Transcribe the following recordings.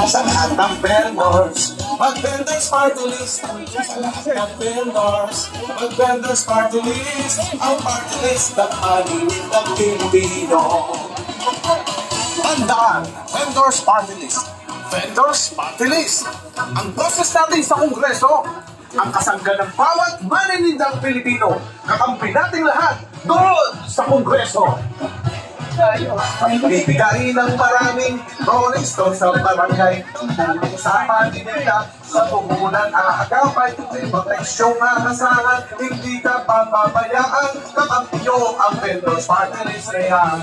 sa lahat ng vendors. Mag-vendors party list. Sa lahat ng vendors. Mag-vendors party list. Ang party list ng maliit ng Pilipino. Tandaan, vendors party list. Vendors party list. Ang process natin sa Kongreso, ang kasangga ng bawat maninindang Pilipino, kakampi nating lahat doon sa Kongreso. Bibigay ng maraming rolling stones sa barangay. Usapan din nila sa puhunan aagapay. May proteksyong nakasahan, hindi ka papabayaan. Kakampi nyo ang vendors party list na yan.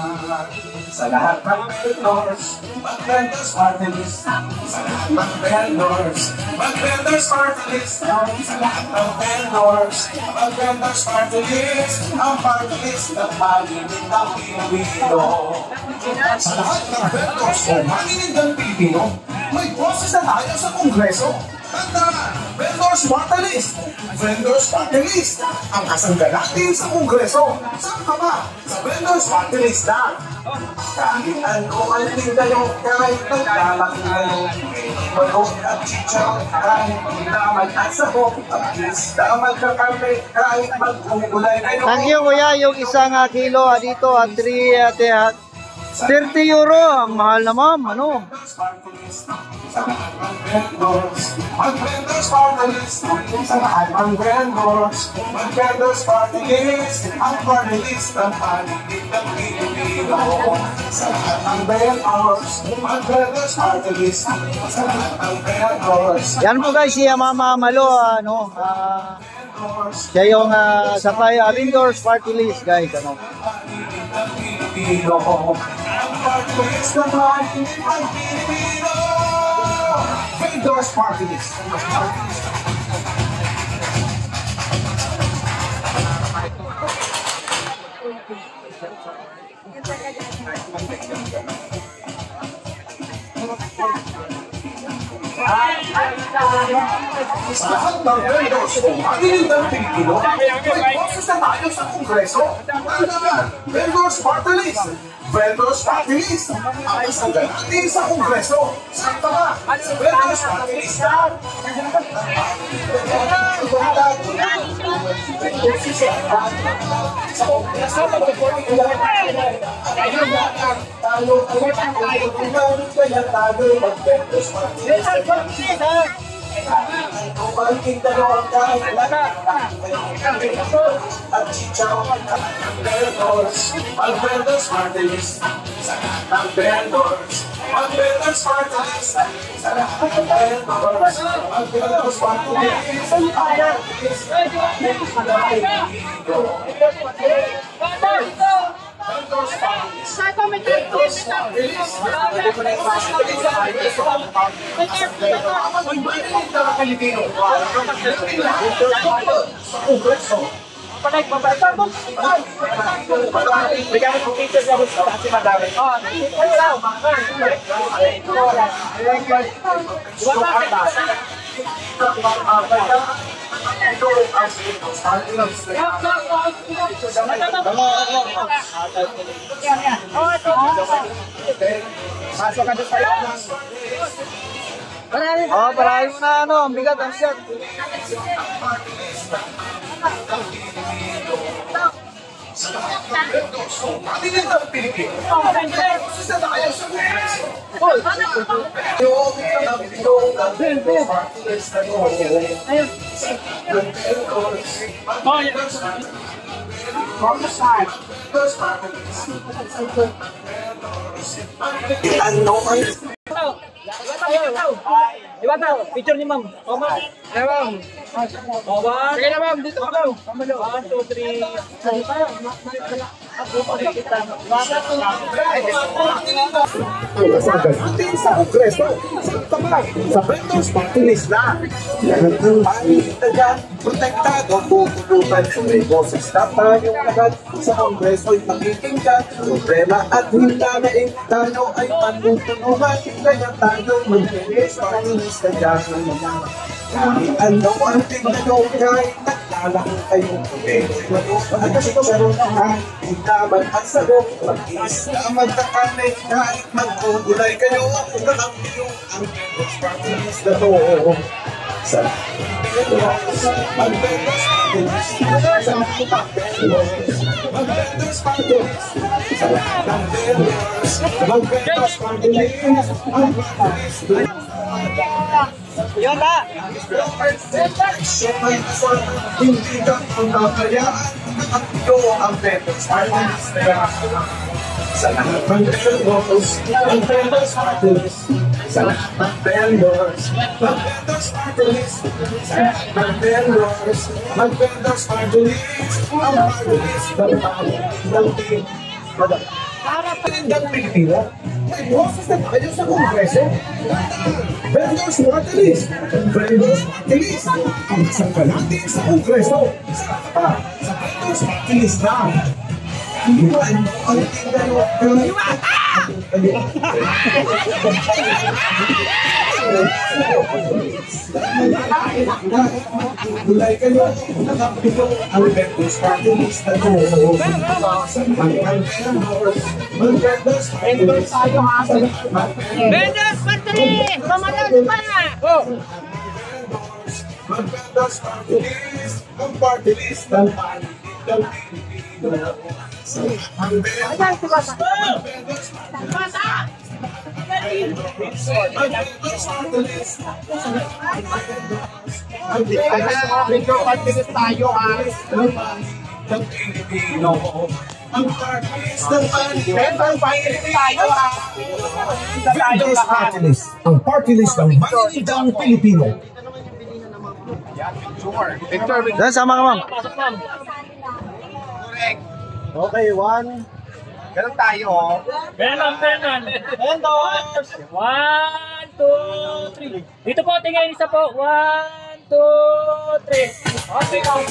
Sa lahat ng vendors, mag-vendors party list. Sa lahat ng vendors, mag-vendors party list. Sa lahat ng vendors, mag-vendors party list. Ang party list ng maninindang ng Pilipino. Sa lahat ng vendors o maninindang Pilipino, may process na tayo sa Kongreso. Tandaan, vendors party list. Vendors party list. Ang kasangga natin sa Kongreso. Saan ka ba? Sa vendors party list na. Kahit ano ang tindayo, kahit naglalaki kayo, balong at chicharon, kahit naman at sabok, at least naman kakampi, kahit magkugulay kayo. Thank you kuya, yung isang kilo dito at 30 euro, ang mahal naman, ano? Sa lahat ng vendors, mag-vendors party list. Sa lahat ng vendors, mag-vendors party list. Ang party list ng paligid ng Pilipino. Sa lahat ng vendors, mag-vendors party list. Sa lahat ng vendors. Yan po guys, siya Mama Malo, ano? Siya yung sakay vendors party list guys, ano? Ang party list ng paligid ng Pilipino. Vendors party list. Sa lahat ng vendors o maninindang Pilipino, may process na tayo sa Kongreso. Tandaan, vendors party list. Vendors party list. Ang kasangga natin sa Kongreso. Saan ka ba? Sa vendors party list na. Sa Kongreso, tayo kaya tayo mag-vendors party list. Ang tindayo kahit at chicharon ng vendors, mag-vendors party list. Sa lahat ng vendors, mag-vendors party list. Sa lahat ng vendors, mag-vendors party list. Ang party list vendors party list. Parahin mo na ano, ang bigat, ang bigat. Sa lahat ng vendors o maninindang Pilipino, process na tayo sa Kongreso. Yung vendors party list na yun. Ano ang Iba na, picture ni ma'am. O ma'am. Ay ma'am. O one. Sige na ma'am, dito ka ma'am. 1, 2, 3. ang kasangga natin sa Kongreso. Saan ka ba? Sa vendors party list na. Lahat ng paninda dyan, protektado, tutulutan. May boses na tayong lahat sa Kongreso'y pakikinggan. Problema at hinanain, tayo ay manutulungan. Kaya tayo mag-vendors party list na dyan. Kahit ano ang tingnan nyo, kahit lang kayo. At chicharon kahit ikaman at sago. Mag-is na magkakanay kahit magugulay kayo. Kakampi yung ang vendors party list na to. Sa mag-vendors party list. Mag-vendors party list. Sa mag-vendors. Mag-vendors party list. Yun na! Hindi ka pagkakayaan. Ito ang vendors party list na yan. Sa lahat ng vendors, ang vendors party list. Sa lahat ng vendors, ang vendors party list. Sa lahat ng vendors, ang vendors party list. Ang party list ng team. Ng Pilipino, may boses na tayo sa Kongreso. Vendors party list. Vendors party list. Ang kasangka natin sa Kongreso. Sa vendors party list na. Iwan ang tinanong kami. Gulay kayo, nakapito ang vendors party list na to. Ang vendors party list. Vendors party list! Pamalas pa na! Ang vendors party list. Ang party list ng Pilipino. Ang vendors tayo ng Pilipino. Ang parties ng vendors tayo vendors party list. Ang party list ng maninindang Pilipino. Yan, sama ka, ma'am. Pasok, ma'am. Okay, one. Ganun tayo. Venom. Vendors! 1, 2, 3. Dito po, tingin isa po. 1, 2, 3. Okay, go.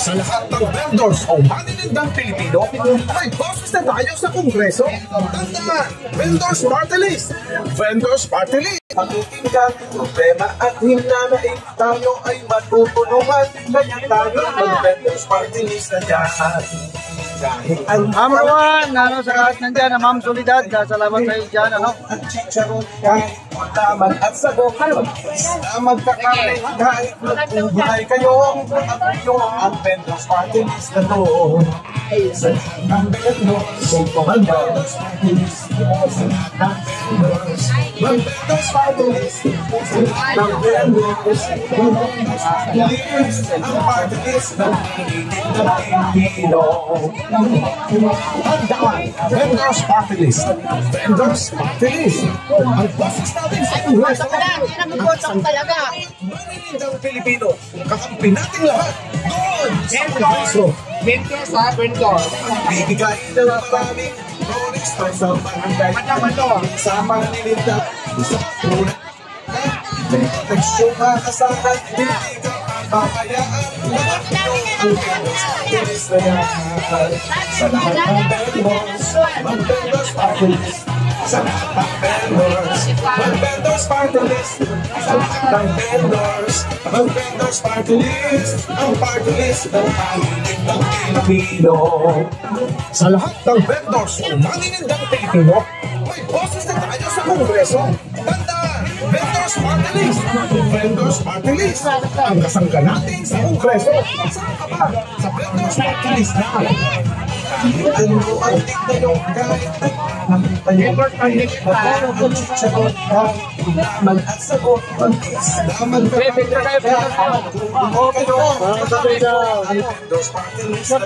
Sa lahat ng vendors o maninindang Pilipino, may boses na tayo sa Kongreso. Tandaan, vendors party list. Vendors party list. Pakikinggan, problema at hinanain, tayo ay matutulungan. Kaya tayo mag-vendors party list na dyan. Number one, ano, sa lahat nandyan, Ma'am Solidad, salamat sa iyo dyan, ano. At chicharon kahit taman at sago. Magkakamay kahit magugulay kayo. At yung ang vendors party list na to. Ang vendors, ang vendors party list. Ang vendors party list. Ang vendors, ang party list ng Pilipino. Tandaan, vendors party list. Vendors party list. Ang boses natin sa Kongreso. Pinag-botong talaga. Maninindang Pilipino. Kakampi natin lahat. Doon sa Kongreso. Vendors ha, vendors. Bibigay ng maraming bonus pa sa barangay. Sa Maninindang. Sa Kongreso. May proteksyon na kasahan. Hindi ka papayaan. Ang vendors party list na yan. Sa lahat ng vendors, mag-vendors party list. Sa lahat ng vendors, mag-vendors party list. Sa lahat ng vendors, mag-vendors party list. Ang party list ng maninindang Pilipino. Sa lahat ng vendors o maninindang Pilipino, may boses na tayo sa Kongreso. Tandaan, vendors party list. Vendors party list. Ang kasangka natin sa Kongreso. Saan ka ba? Sa vendors party list na. Ano ang tignan kahit vendors party list na. Ang chicharon naman at sagot. Naman ka vendors party list na.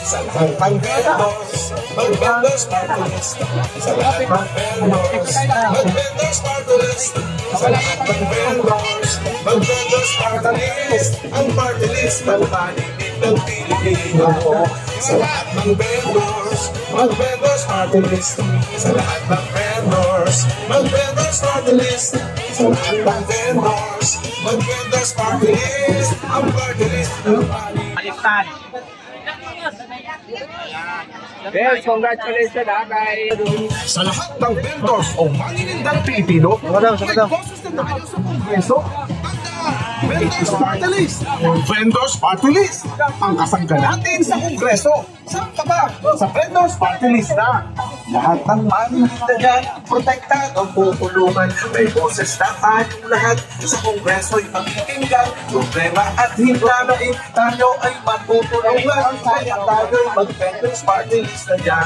Sa lahat ng vendors, mag-vendors party list. Sa lahat ng vendors, mag-vendors party list. Sa lahat ng vendors, mag-vendors party list. Ang party list ng maninindang Pilipino. Sa lahat ng vendors, mag-vendors party list. Sa lahat ng vendors, mag-vendors party list. Sa lahat ng vendors, mag-vendors party list. Ang party list ng maninindang Yes, congratulations ha kay... Sa lahat ng vendors o maninindang Pilipino, Sakadaw. may boses na tayo sa Kongreso. Vendors Party List! Vendors Party List! Ang kasangga natin sa Kongreso. Saan ka ba? Sa Vendors Party List na. Lahat ng maninda dyan, protektado, tutulungan. May boses na tayong lahat sa Kongreso'y magkikinggan. Problema at himlanain, tayo ay matutulungan. Kaya tayo'y mag-Vendors Party List na dyan.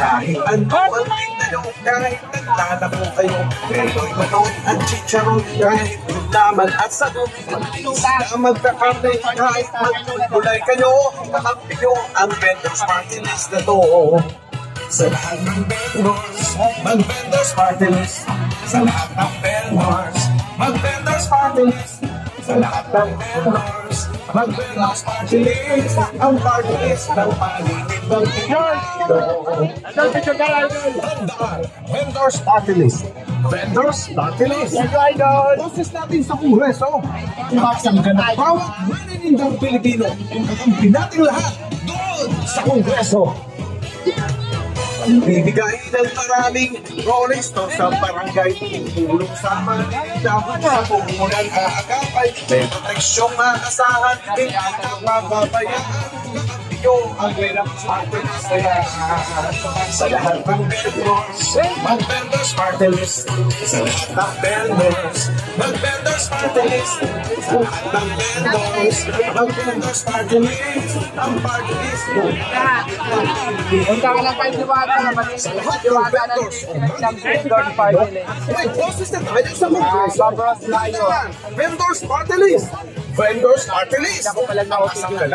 Kahit ano ang tingnan, kahit naglalako kayo, meron manon at chicharon, kahit laman at sagot, na magkakarte, kahit magtulay kayo, kakampi nyo ang Vendors Party List na to. Sa lahat ng vendors, mag-Vendors Party List. Sa lahat ng vendors, mag-Vendors Party List. Sa lahat ng vendors, mag-Vendors Party List. Ang party list ng paninindang Pilipino. Tandaan, Vendors Party List. Vendors Party List. Boses natin sa Kongreso. Masangga na bawat maninindang Pilipino. Kakampi natin lahat doon sa Kongreso. Bibigay ng maraming Rolling Stones sa barangay. Tulong sa Manila, sa pumunang aagapay. May proteksyong maasahan, hindi ka mababayaan. Yung ang Vendors Party List sa lahat ng vendors, mag-Vendors Party List. Sa lahat ng vendors, mag-Vendors Party List. Sa lahat ng vendors, mag-Vendors Party List. Ang party list mo. Punta ka lang kay Diwata na malinis. Diwata na ng Vendors Party List. May boses na tayo sa Kongreso. Babros tayo. Vendors Party List. Vendors Party List. Ako pala na Ang kasangga